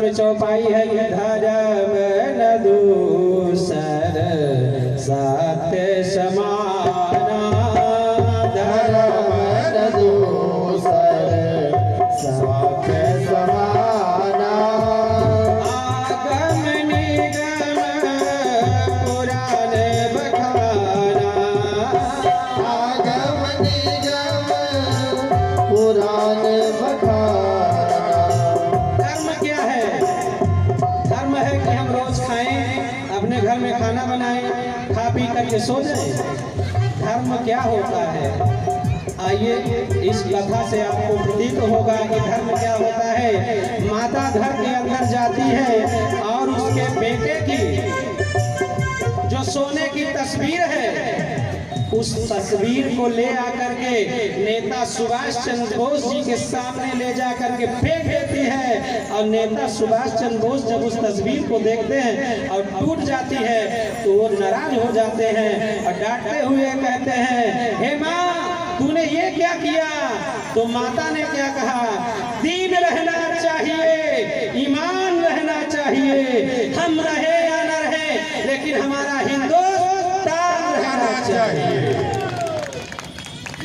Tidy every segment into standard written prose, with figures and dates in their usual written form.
में चौपाई है कि धर्म न दूसर साथ समाना, धर्म न दूसर साथ समाना। आगम निगम पुराण बखाना, आगम निगम पुराण बखाना। धर्म क्या है? धर्म है कि हम रोज खाएं, अपने घर में खाना बनाएं, खा पी करके सो जाएं। धर्म क्या होता है? आइए इस कथा से आपको प्रतीत होगा कि धर्म क्या होता है। माता घर के अंदर जाती है और उसके बेटे की जो सोने की तस्वीर है, उस तस्वीर को ले आकर के नेता सुभाष चंद्र बोस जी के सामने ले जा करके फेंक देती है। और नेता सुभाष चंद्र बोस जब उस तस्वीर को देखते हैं और टूट जाती है तो वो नाराज हो जाते हैं और डांटते हुए कहते हैं, हे माँ तूने ये क्या किया? तो माता ने क्या कहा? दीन रहना चाहिए, ईमान रहना चाहिए, हम रहे या न रहे लेकिन हमारा हिंदुस्तान रहना चाहिए।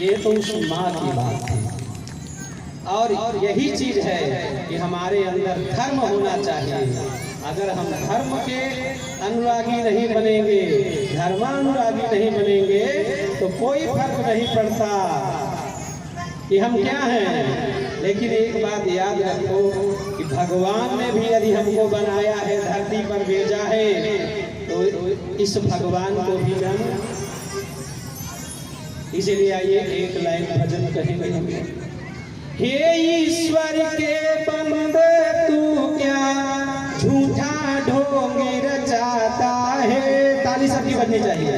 ये तो उस माँ की बात है। और यही चीज है कि हमारे अंदर धर्म होना चाहिए। अगर हम धर्म के अनुरागी नहीं बनेंगे, धर्मानुरागी नहीं बनेंगे तो कोई फर्क नहीं पड़ता कि हम क्या हैं। लेकिन एक बात याद रखो कि भगवान ने भी यदि हमको बनाया है, धरती पर भेजा है, तो इस भगवान को भी हम, इसीलिए आइए एक लाइन भजन कहेंगे। हे ईश्वर के बंदे तू क्या झूठा ढोंगी रचाता है। ताली सबकी बजनी चाहिए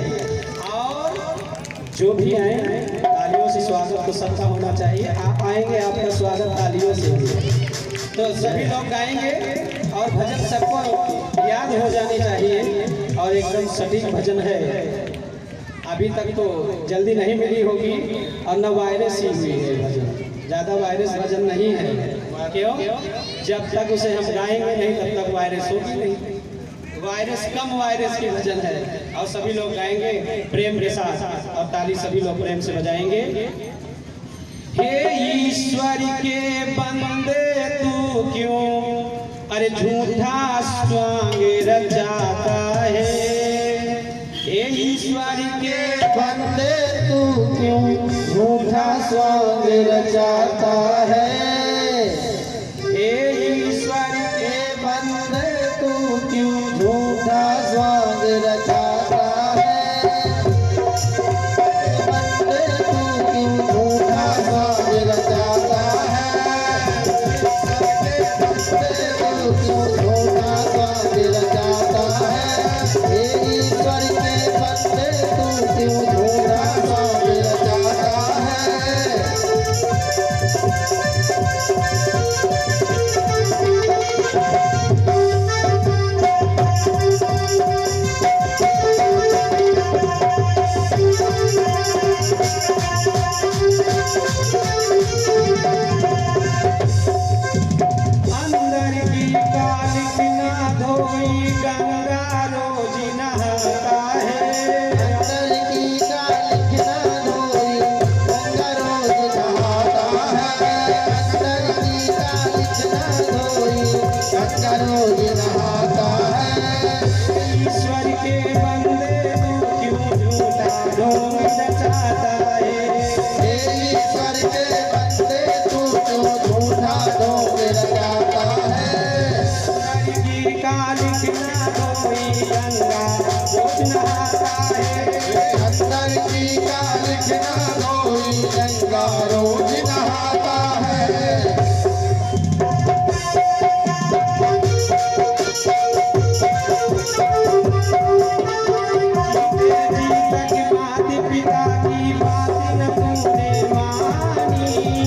और जो भी आए तालियों से स्वागत तो सबका होना चाहिए। आप आएंगे आपका स्वागत तालियों से, तो सभी लोग गाएंगे और भजन सबको याद हो जानी चाहिए और एकदम सटीक भजन है। अभी तक तो जल्दी नहीं मिली होगी और न वायरस ही हुई है भजन, ज़्यादा वायरस भजन नहीं है। क्यों? जब तक उसे हम गाएंगे नहीं तब तक वायरस होगी नहीं। वायरस कम वायरस की भजन है और सभी लोग गाएंगे प्रेम के साथ और ताली सभी लोग प्रेम से बजाएंगे। हे ईश्वर के बंदे तू क्यों अरे झूठा स्वांग रचाता है। हे ईश्वर के बंदे तू क्यों झूठा स्वांग रचाता है। हे ईश्वर के बंदे तू क्यों झूठा स्वांग रचाता है। बंदे तू क्यों झूठा स्वांग रचाता है। बंदे तू क्यों झूठा स्वांग रचाता है। हे ईश्वर के बंदे तू क्यों झूठा स्वांग रचाता है। अंदर की कालिक ना धोई गंगा रोज नहाता है। अंदर की कालिक ना धोई गंगा रोज नहाता है। अंदर की कालिक ना धोई गंगा रोज नहाता है। ईश्वर के बंदे तू क्यों झूठा ढोंग रचाता है। हे ईश्वर के बंदे तू क्यों झूठा ढोंग रचाता है। अंदर की कालिक ना धोई गंगा रोज नहाता है। अंदर की कालिक ना धोई गंगा रोज नहाता है।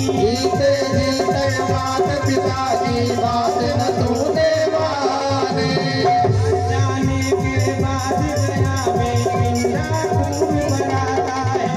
जीते जी तक मात पिता की बात न तूने मानी। जाने के बाद गया में पिंडा खूब बनाता है।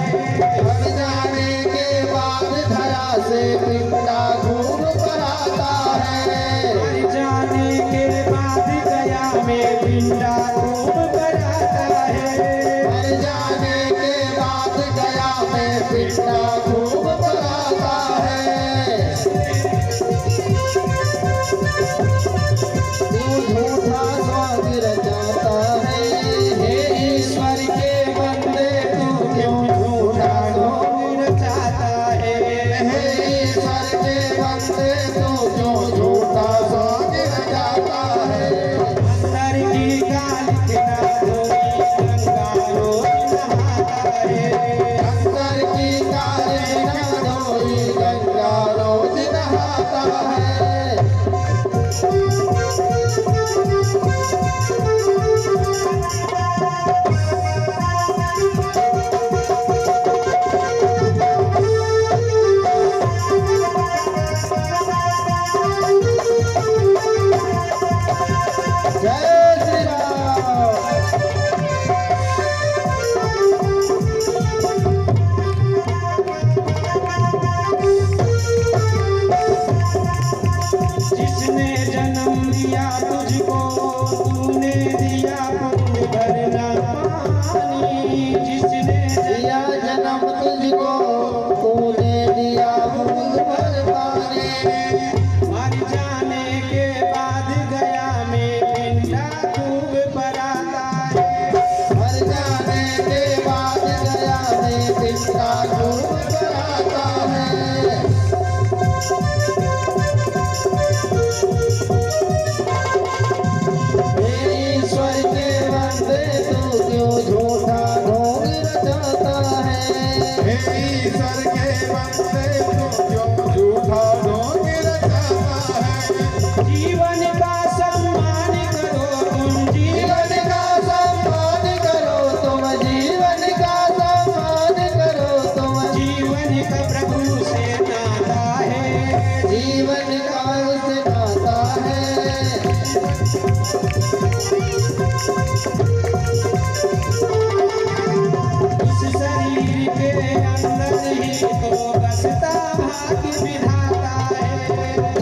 तुझको तूने दिया मूल भर पाने। मर जाने के बाद गया में पिंडा खूब पराता है। मर जाने के बाद गया में पिंडा खूब पराता है। ईश्वर के बंदे तू क्यों झूठा ढोंग रचाता है। ईश्वर के बंदे तू क्यों झूठा ढोंग रचाता है। जीवन का सम्मान करो तुम, जीवन का सम्मान करो तुम, जीवन का सम्मान करो तुम। जीवन का प्रभु से नाता है। जीवन का उससे नाता है। इस शरीर के अंदर ही तो बसता भाग्य विधाता है।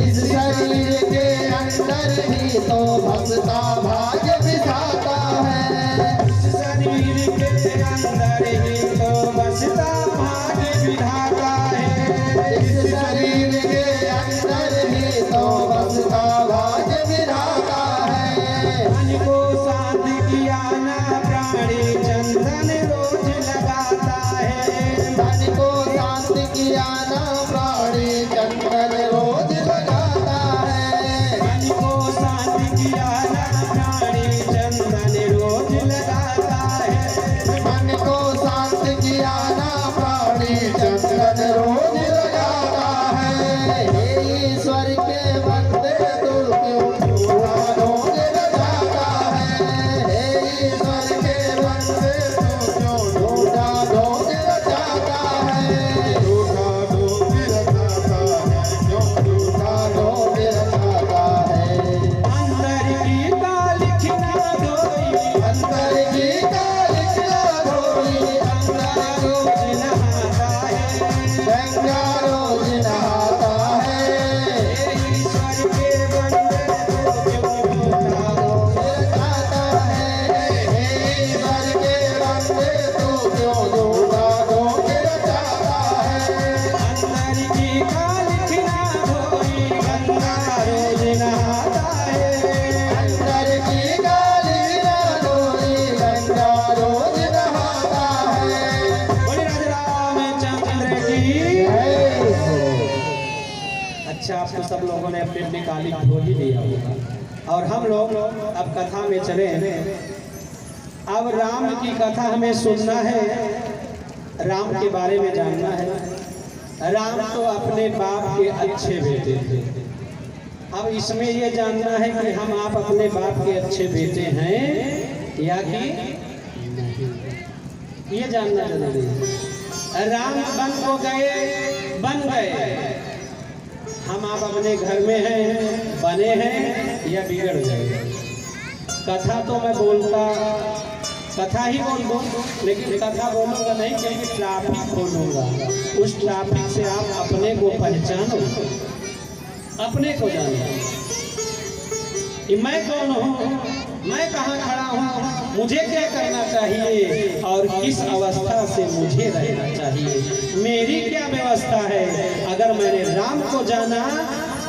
इस शरीर के अंदर ही तो भसता भाग्य विधाता है। इस शरीर के अंदर ही तो बसता भाग्य विधाता है। इस शरीर के अंदर ही तो भसता भाग्य विधाता है। मन को शांत किया ना प्राणी चंदन रोज लगाता है। मन को शांत किया ना प्राणी चंदन रोज लगाता है। मन को शांत किया ना प्राणी चंदन रोज लगाता है। मन को शांत किया ना प्राणी चंदन रोज लगाता है। हे ईश्वर के बंदे तू क्यों झूठा ढोंग रचाता है। हे ईश्वर के बंदे तू क्यों झूठा ढोंग रचाता है। झूठा ढोंग रचाता है। क्यों झूठा ढोंग रचाता है। अंदर की तालिख ना धोई, अंदर की कालिख ना धोई, गंगा रोज नहाता है। गंगा रोज नहाता है। हे ईश्वर के बंदे तो क्यों झूठा ढोंग रचाता है। हे ईश्वर के बंदे तू क्यों झूठा ढोंग रचाता है। अंदर की तालिख ना धोई, गंगा रोज नहाता है। अंदर की कालिख ना धोई, गंगा रोज नहाता है। बोले राजा रामचंद्र की। अच्छा, आपको सब लोगों ने अपनी अपनी काली धो ही लिया होगा। और हम लोग अब कथा में चले। अब राम की कथा हमें सुनना है, राम के बारे में जानना है। राम तो अपने बाप के अच्छे बेटे थे। अब इसमें ये जानना है कि हम आप अपने बाप के अच्छे बेटे हैं या कि नहीं, ये जानना जरूरी है। राम बन को गए, बन गए। हम आप अपने घर में हैं, बने हैं या बिगड़ गए। कथा तो मैं बोलता, कथा ही बोल दूँ, लेकिन कथा बोलूँगा नहीं, क्योंकि ट्रैफिक बोलूँगा। उस ट्रैफिक से आप अपने को पहचानो, अपने को जानो कि मैं कौन हूँ, मैं कहाँ खड़ा हूँ, मुझे क्या करना चाहिए और किस अवस्था से मुझे रहना चाहिए, मेरी क्या व्यवस्था है। अगर मैंने राम को जाना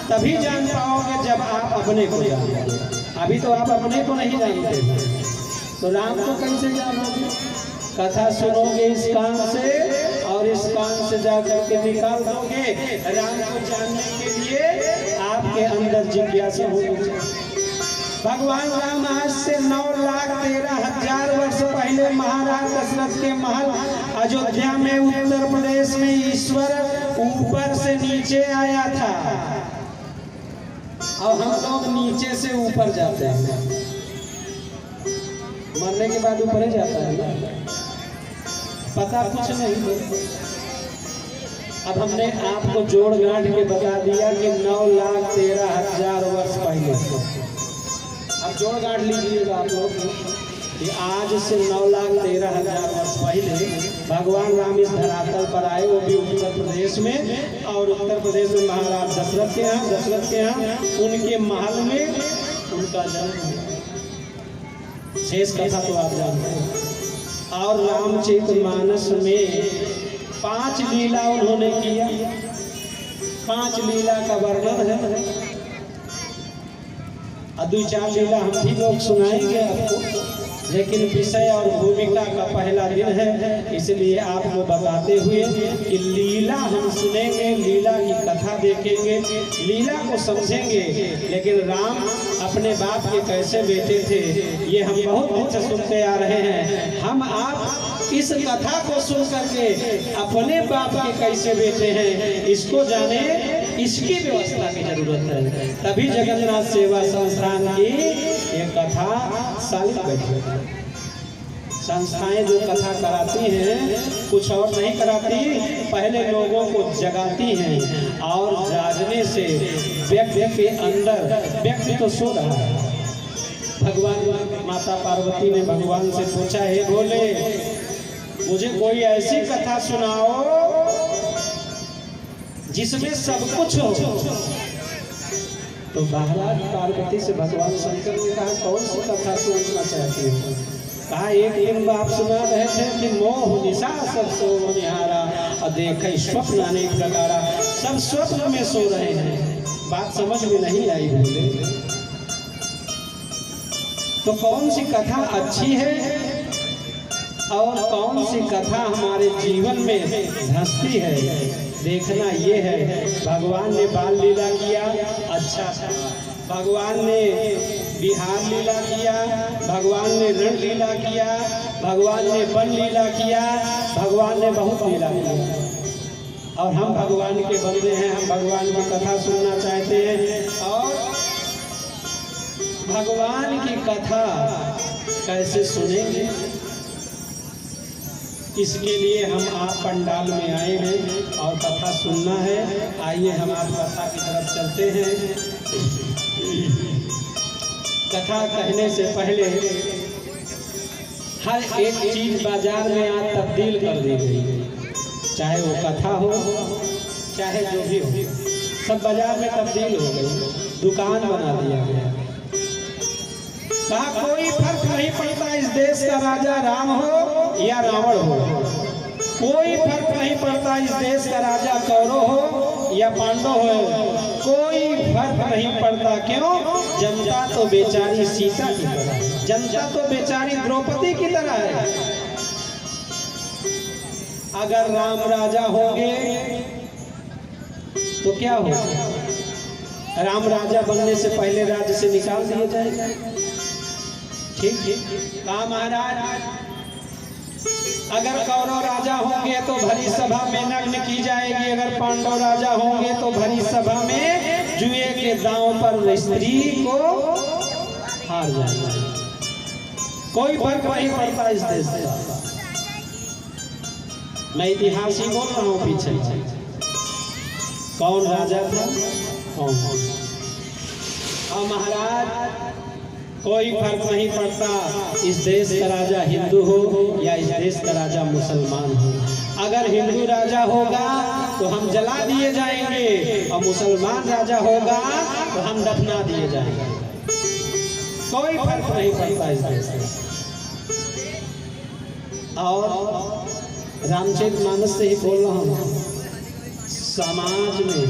तभी जान पाओगे जब आप अपने को जानोगे। अभी तो आप अपने को नहीं जानते, तो राम को कैसे जानोगे। कथा सुनोगे इस कान से और इस कान से जाकर के निकाल दोगे। राम को जानने के लिए आपके अंदर जिज्ञासा होनी चाहिए। भगवान राम आज से 9,13,000 वर्ष पहले महाराज दशरथ के महल अयोध्या में उत्तर प्रदेश में ईश्वर ऊपर से नीचे आया था। और हम लोग नीचे से ऊपर जाते हैं, मरने के बाद ऊपर ही जाता है ना, पता कुछ नहीं। अब हमने आपको जोड़ गांठ के बता दिया कि 9,13,000 वर्ष पहले। अब जोड़ गांठ लीजिएगा आप लोग कि आज से 9,13,000 वर्ष पहले भगवान राम इस धरातल पर आए, वो भी उत्तर प्रदेश में। और उत्तर प्रदेश में महाराज दशरथ के यहाँ उनके महल में उनका जन्म हुआ। शेष कथा तो आप जानते हैं। और रामचरितमानस में 5 लीला उन्होंने किया। 5 लीला का वर्णन है और 2-4 लीला हम भी लोग सुनाएंगे आपको, लेकिन विषय और भूमिका का पहला दिन है, इसलिए आपको बताते हुए कि लीला हम सुनेंगे, लीला की कथा देखेंगे, लीला को समझेंगे। लेकिन राम अपने बाप के कैसे बेटे थे ये हम बहुत दिन से सुनते आ रहे हैं। हम आप इस कथा को सुन करके अपने बाप के कैसे बेटे हैं इसको जाने, इसकी व्यवस्था की जरूरत है। तभी जगन्नाथ सेवा संस्थान की ये कथा साल बैठी। संस्थाएं जो कथा कराती हैं कुछ और नहीं कराती, पहले लोगों को जगाती हैं और जागने से व्यक्ति के अंदर, व्यक्ति तो सो रहा है। भगवान माता पार्वती ने भगवान से पूछा, हे भोले मुझे कोई ऐसी कथा सुनाओ जिसमें सब कुछ हो। तो महाराज पार्वती से भगवान शंकर ने कहा, कौन सी कथा सुनना चाहती हो? कहा, एक दिन बाप सुना रहे थे कि मोह निशा सब सो निहारा और देखे स्वप्न अनेक प्रकारा, सब स्वप्न में सो रहे हैं। बात समझ में नहीं आई बोले, तो कौन सी कथा अच्छी है और कौन सी कथा हमारे जीवन में धंसती है, देखना ये है। भगवान ने बाल लीला किया, अच्छा था। भगवान ने बिहार लीला किया, भगवान ने रण लीला किया, भगवान ने वन लीला किया, भगवान ने बहुत लीला किया। और हम भगवान के बंदे हैं, हम भगवान की कथा सुनना चाहते हैं। और भगवान की कथा कैसे सुनेंगे, इसके लिए हम आप पंडाल में आए हैं और कथा सुनना है। आइए हम आप कथा की तरफ चलते हैं। कथा कहने से पहले हर एक चीज बाजार में आज तब्दील कर दी गई, चाहे वो कथा हो चाहे जो भी हो, सब बाजार में तब्दील हो गई, दुकान बना दिया गया। कहा कोई फर्क नहीं पड़ता इस देश का राजा राम हो या रावण हो, कोई फर्क नहीं पड़ता इस देश का राजा कौरव हो या पांडव हो, कोई फर्क नहीं पड़ता। क्यों? जनता तो बेचारी सीता की तरह है, जनता तो बेचारी द्रौपदी की तरह है। अगर राम राजा होंगे तो क्या होगा? राम राजा बनने से पहले राज्य से निकाल दिए जाएंगे। ठीक ठीक कहा महाराज, अगर कौरव राजा होंगे तो भरी सभा में नग्न की जाएगी, अगर पांडव राजा होंगे तो भरी सभा में जुए के दांव पर स्त्री को हार जाएगा। कोई फर्क नहीं पड़ता इस देश का। मैं इतिहास ही बोल रहा हूँ, पीछे कौन राजा था कौन। और महाराज कोई फर्क नहीं पड़ता इस देश का राजा हिंदू हो या इस देश का राजा मुसलमान हो। अगर हिंदू राजा होगा तो हम जला दिए जाएंगे और मुसलमान राजा होगा तो हम दफना दिए जाएंगे। कोई फर्क नहीं पड़ता इस देश में। और रामचरितमानस से ही बोल रहा हूँ, समाज में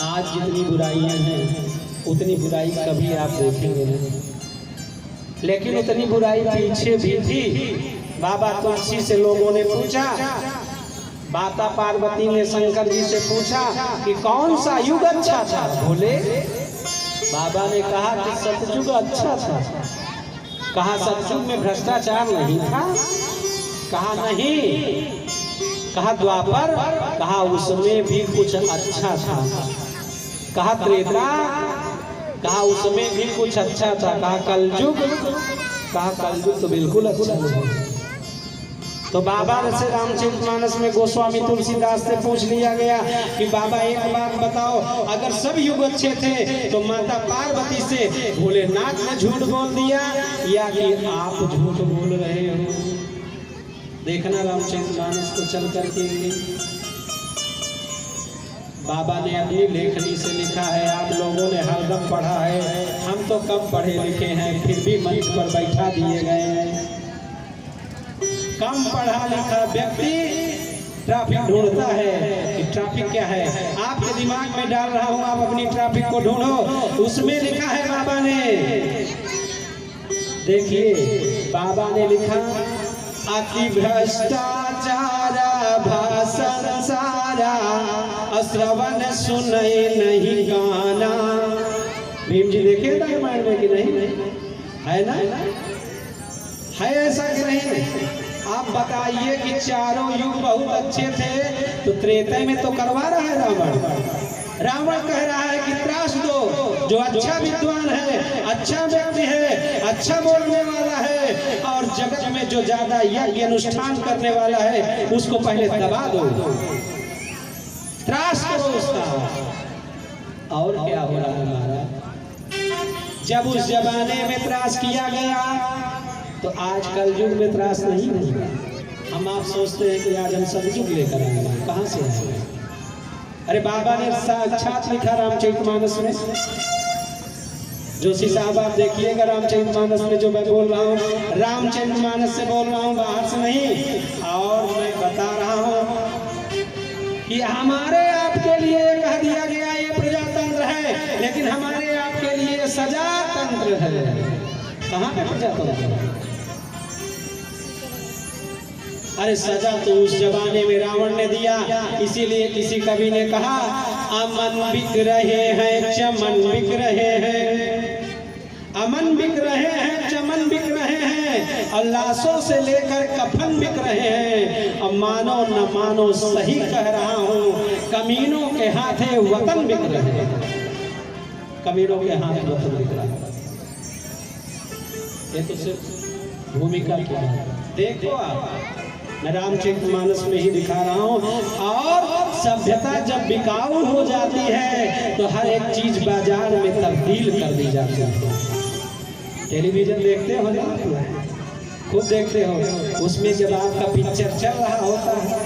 आज जितनी बुराइयां हैं उतनी बुराई कभी आप देखेंगे नहीं, लेकिन उतनी बुराई पीछे भी थी। बाबा तुलसी से लोगों ने पूछा, माता पार्वती ने शंकर जी से पूछा कि कौन सा युग अच्छा था? बोले बाबा ने कहा कि सतयुग अच्छा था। कहा सतयुग में भ्रष्टाचार नहीं था? कहा नहीं। कहा द्वापर? कहा उसमें भी कुछ अच्छा था। कहा त्रेता? कहा उसमें भी कुछ अच्छा था। कहा कलयुग? कहा कलयुग तो बिल्कुल अच्छा नहीं। तो बाबा से रामचरितमानस में गोस्वामी तुलसीदास से पूछ लिया गया कि बाबा एक बात बताओ, अगर सब युग अच्छे थे तो माता पार्वती से भोलेनाथ ने झूठ बोल दिया या कि आप झूठ बोल रहे हो? देखना रामचरितमानस को चल करके बाबा ने अपनी लेखनी से लिखा है, आप लोगों ने हरदम पढ़ा है, हम तो कम पढ़े लिखे हैं फिर भी मंच पर बैठा दिए गए हैं। कम पढ़ा लिखा व्यक्ति ट्रैफिक ढूंढता है कि ट्रैफिक क्या है। आपके दिमाग में डाल रहा हूं, आप अपनी ट्रैफिक को ढूंढो। उसमें लिखा है बाबा ने, देखिए बाबा ने लिखा, अति भ्रष्टाचारा भाषण सारा, श्रवण सुने नहीं गाना। भीम जी देखे रामायण में कि नहीं? है ना? है ऐसा कि नहीं? आप बताइए कि चारों युग बहुत अच्छे थे, तो त्रेता में तो करवा रहा है रावण। रावण कह रहा है कि त्रास दो, जो अच्छा विद्वान है, अच्छा व्यक्ति है, अच्छा बोलने वाला है और जगत में जो ज्यादा यज्ञ अनुष्ठान करने वाला है, उसको पहले दबा दो, त्रास करो उसका। और क्या हो रहा है महाराज? जब उस जमाने में त्रास किया गया तो आज कल युग में त्रास नहीं होगा। हम आप सोचते हैं कि आज हम सब युग लेकर आएंगे, कहाँ से आएंगे? अरे बाबा ने साक्षात लिखा रामचरितमानस में। जोशी साहब आप देखिएगा रामचरितमानस में, जो मैं बोल रहा हूँ रामचरितमानस से बोल रहा हूँ, बाहर से नहीं। और मैं बता रहा हूँ कि हमारे आपके लिए कह दिया गया ये प्रजातंत्र है, लेकिन हमारे आपके लिए सजा तंत्र है। कहाँ पे प्रजातंत्र है? अरे सजा तो उस जमाने में रावण ने दिया। इसीलिए किसी कवि ने कहा, अमन बिक रहे हैं चमन बिक रहे हैं, अमन बिक रहे हैं चमन बिक रहे हैं, और लाशों से लेकर कफन बिक रहे हैं। अब मानो न मानो सही कह रहा हूँ, कमीनों के हाथे वतन बिक रहे हैं, कमीनों के हाथ वतन बिक रहा है। ये तो सिर्फ भूमिका क्या है, देखो आप, मैं रामचरितमानस में ही दिखा रहा हूँ। और सभ्यता जब बिकाऊ हो जाती है तो हर एक चीज बाजार में तब्दील कर दी जाती है। टेलीविजन देखते हो ना, खूब देखते हो, उसमें जब आपका पिक्चर चल रहा होता है,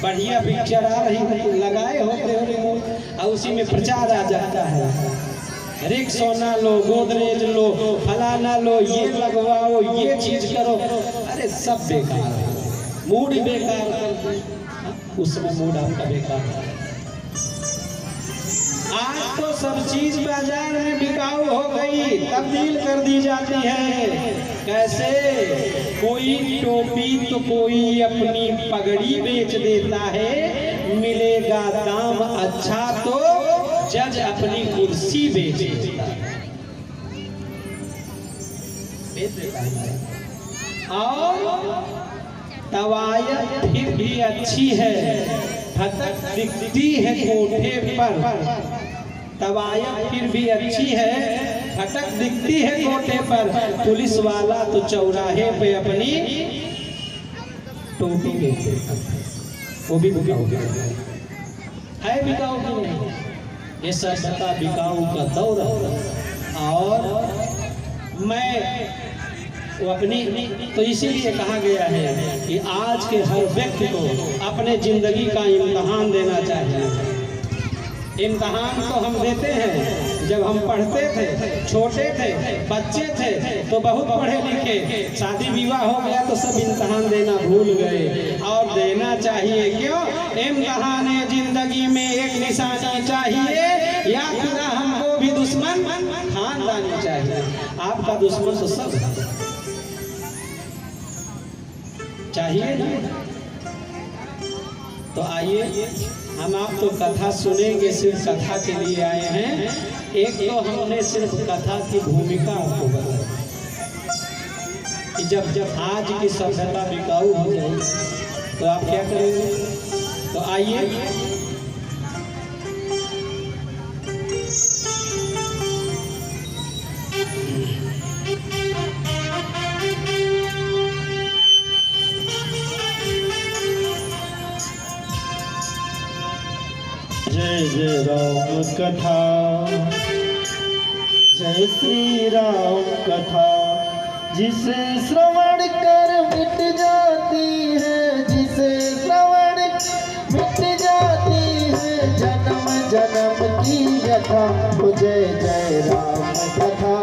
बढ़िया पिक्चर आ रही है, लगाए होते हो रिमोट और उसी में प्रचार आ जाता है, रिक्शा लो, गोदरेज लो, फलाना लो, ये लगवाओ, ये चीज करो। अरे सब बेकार है, मूड बेकार, उसमें मूड आपका बेकार है। आज तो सब चीज बाजार में बिकाऊ हो गई, तब्दील कर दी जाती है। कैसे? कोई टोपी तो कोई अपनी पगड़ी बेच देता है, मिलेगा दाम अच्छा तो जज अपनी कुर्सी बेच देता है। और तवायत फिर भी अच्छी है, फटक दिखती है कोठे पर, तवायत फिर भी अच्छी है, फटक दिखती है कोठे पर, पुलिस वाला तो चौराहे पे अपनी टोपी बेचता है, वो भी बिकाऊ है, बिकाऊ की नहीं। ये सभ्यता बिकाऊ का दौर है। और मैं वो अपनी, तो इसीलिए कहा गया है कि आज के हर व्यक्ति को अपने जिंदगी का इम्तहान देना चाहिए। इम्तहान तो हम देते हैं, जब हम पढ़ते थे, छोटे थे, बच्चे थे तो बहुत पढ़े लिखे, शादी विवाह हो गया तो सब इम्तहान देना भूल गए। और देना चाहिए, क्यों? इम्तहान जिंदगी में एक निशानी चाहिए, या खुदा हमको भी दुश्मन खानदानी चाहिए। आपका दुश्मन तो सब चाहिए ना। तो आइए हम आपको कथा सुनेंगे, सिर्फ कथा के लिए आए हैं। एक तो हमने सिर्फ कथा की भूमिका आपको बताई कि जब आज की सभ्यता बिकाऊ हो जाए तो आप क्या करेंगे। तो आइए जय जय राम कथा, जय श्री राम कथा, जिसे श्रवण कर मिट जाती है, जिसे श्रवण मिट जाती है जन्म जन्म की व्यथा। जय जय राम कथा,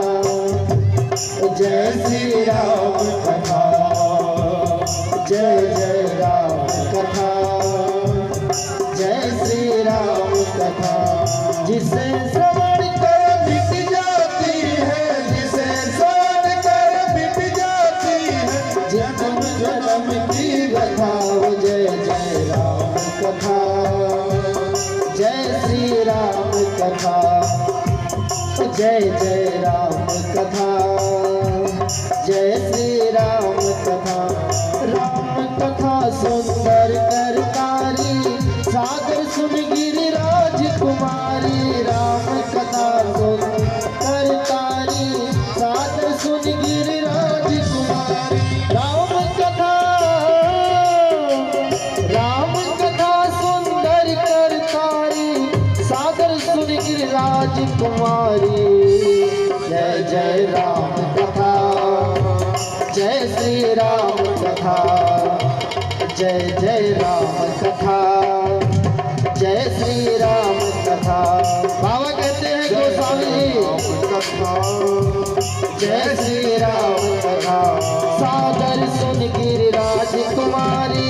जय श्री राम कथा, जय जय राम कथा। जिसे श्रवण कर मिट जाती है, जिसे श्रवण कर मिट जाती है जन्म जन्म की व्यथा। जय जय राम कथा, जय श्री राम कथा, जय जय राम कथा, जय श्री राम कथा। राम कथा सुंदर करतारी, सागर सुन गिरिराज कुमारी। राम कथा सुंदर करतारी, सागर सुन गिरिराज कुमारी। राम कथा सुंदर करतारी, सागर सुन गिरिराज कुमारी। जय जय राम कथा, जय श्री राम कथा, जय जय राम कथा, जय श्री राम कथा। बाबा कहते हैं गोस्वामी कथा जय श्री राम कथा, सागर सुन गिरिराज कुमारी।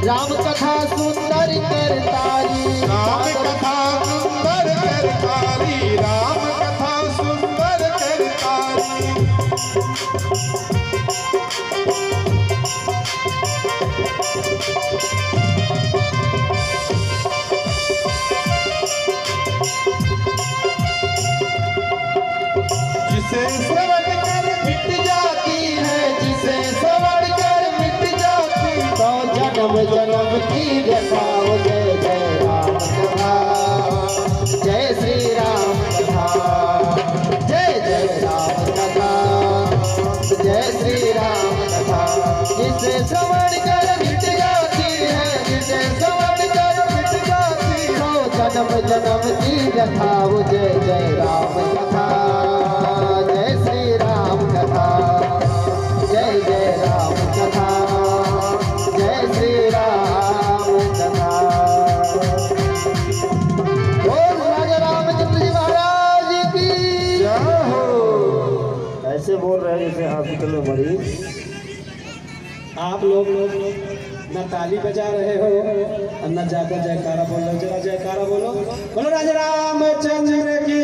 राम कथा सुंदर करतारी, राम कथा सुंदर करतारी, राम कथा सुंदर करतारी। जिसे श्रवण कर मिट जाती है, जिसे श्रवण कर मिट जाती तो जन्म जन्म की व्यथा। जय जय राम कथा, जय श्री राम कथा, जय जय राम कथा, जय श्री राम कथा। जिसे श्रवण कर मिट जाती है, जिसे श्रवण कर मिट जाती तो जन्म जन्म की व्यथा। जय जय राम कथा, जय श्री राम कथा, जय जय राम कथा, जय श्री राम कथा। बोल राजा रामचंद्र जी महाराज की जय हो। ऐसे बोल रहे हैं जैसे हॉस्पिटल में मरीज। आप लोग न ताली बजा रहे हो और न जाकर जयकारा बोल रहे हो। जरा जयकारा बोलो, बोलो राजा रामचंद्र की।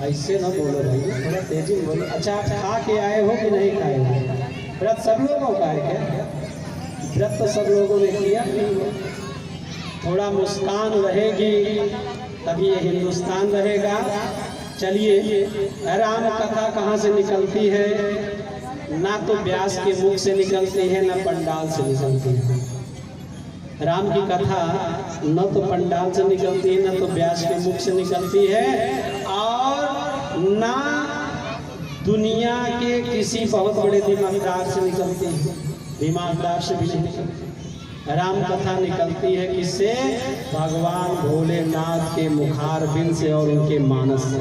ऐसे ना बोलो भाई, थोड़ा तेजी में बोलो। अच्छा, खा के आए हो कि नहीं खाए हो? व्रत सब लोगों का है क्या? व्रत तो सब लोगों ने किया। थोड़ा मुस्कान रहेगी तभी ये हिंदुस्तान रहेगा। चलिए, राम कथा कहाँ से निकलती है? ना तो व्यास के मुख से निकलती है, ना पंडाल से निकलती है। राम की कथा न तो पंडाल से निकलती है, न तो व्यास के मुख से निकलती है, और ना दुनिया के किसी बहुत बड़े दिमागदार से निकलती है। दिमागदार से भी नहीं निकलती। राम कथा निकलती है किससे? भगवान भोलेनाथ के मुखार बिंद से और उनके मानस से।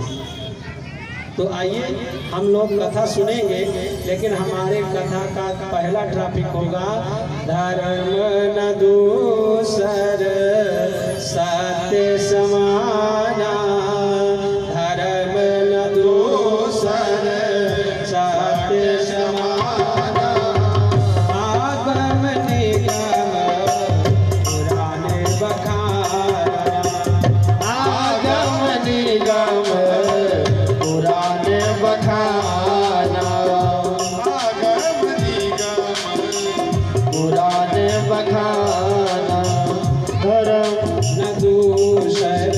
तो आइए हम लोग कथा सुनेंगे, लेकिन हमारे कथा का पहला ट्रॉपिक होगा धर्म न दूसर सत्य समाना। धर्म न दूसर सत्य समाना। आगम निगम पुराण बखाना। आगम निगम पुराण बखाना। आगम निगम पुराण बखाना। धर्म न दूसर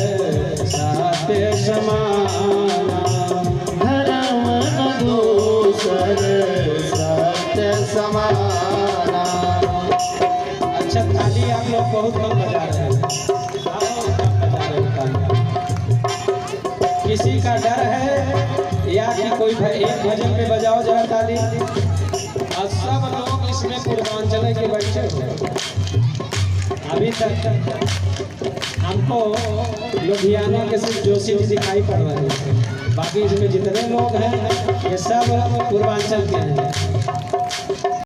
सत्य समाना। धर्म न दूसर सत्य समाना। अच्छा, थाली आप लोग बहुत कम बजा रहे हैं। किसी का डर है या कि कोई एक भजन में बजाओ जरा ताली, और सब लोग इसमें पूर्वांचल के बैठे हो। अभी तक हमको लुधियाना के सिर्फ जोशी जी दिखाई पड़ रहे हैं, बाकी इसमें जितने लोग हैं ये सब पूर्वांचल के हैं।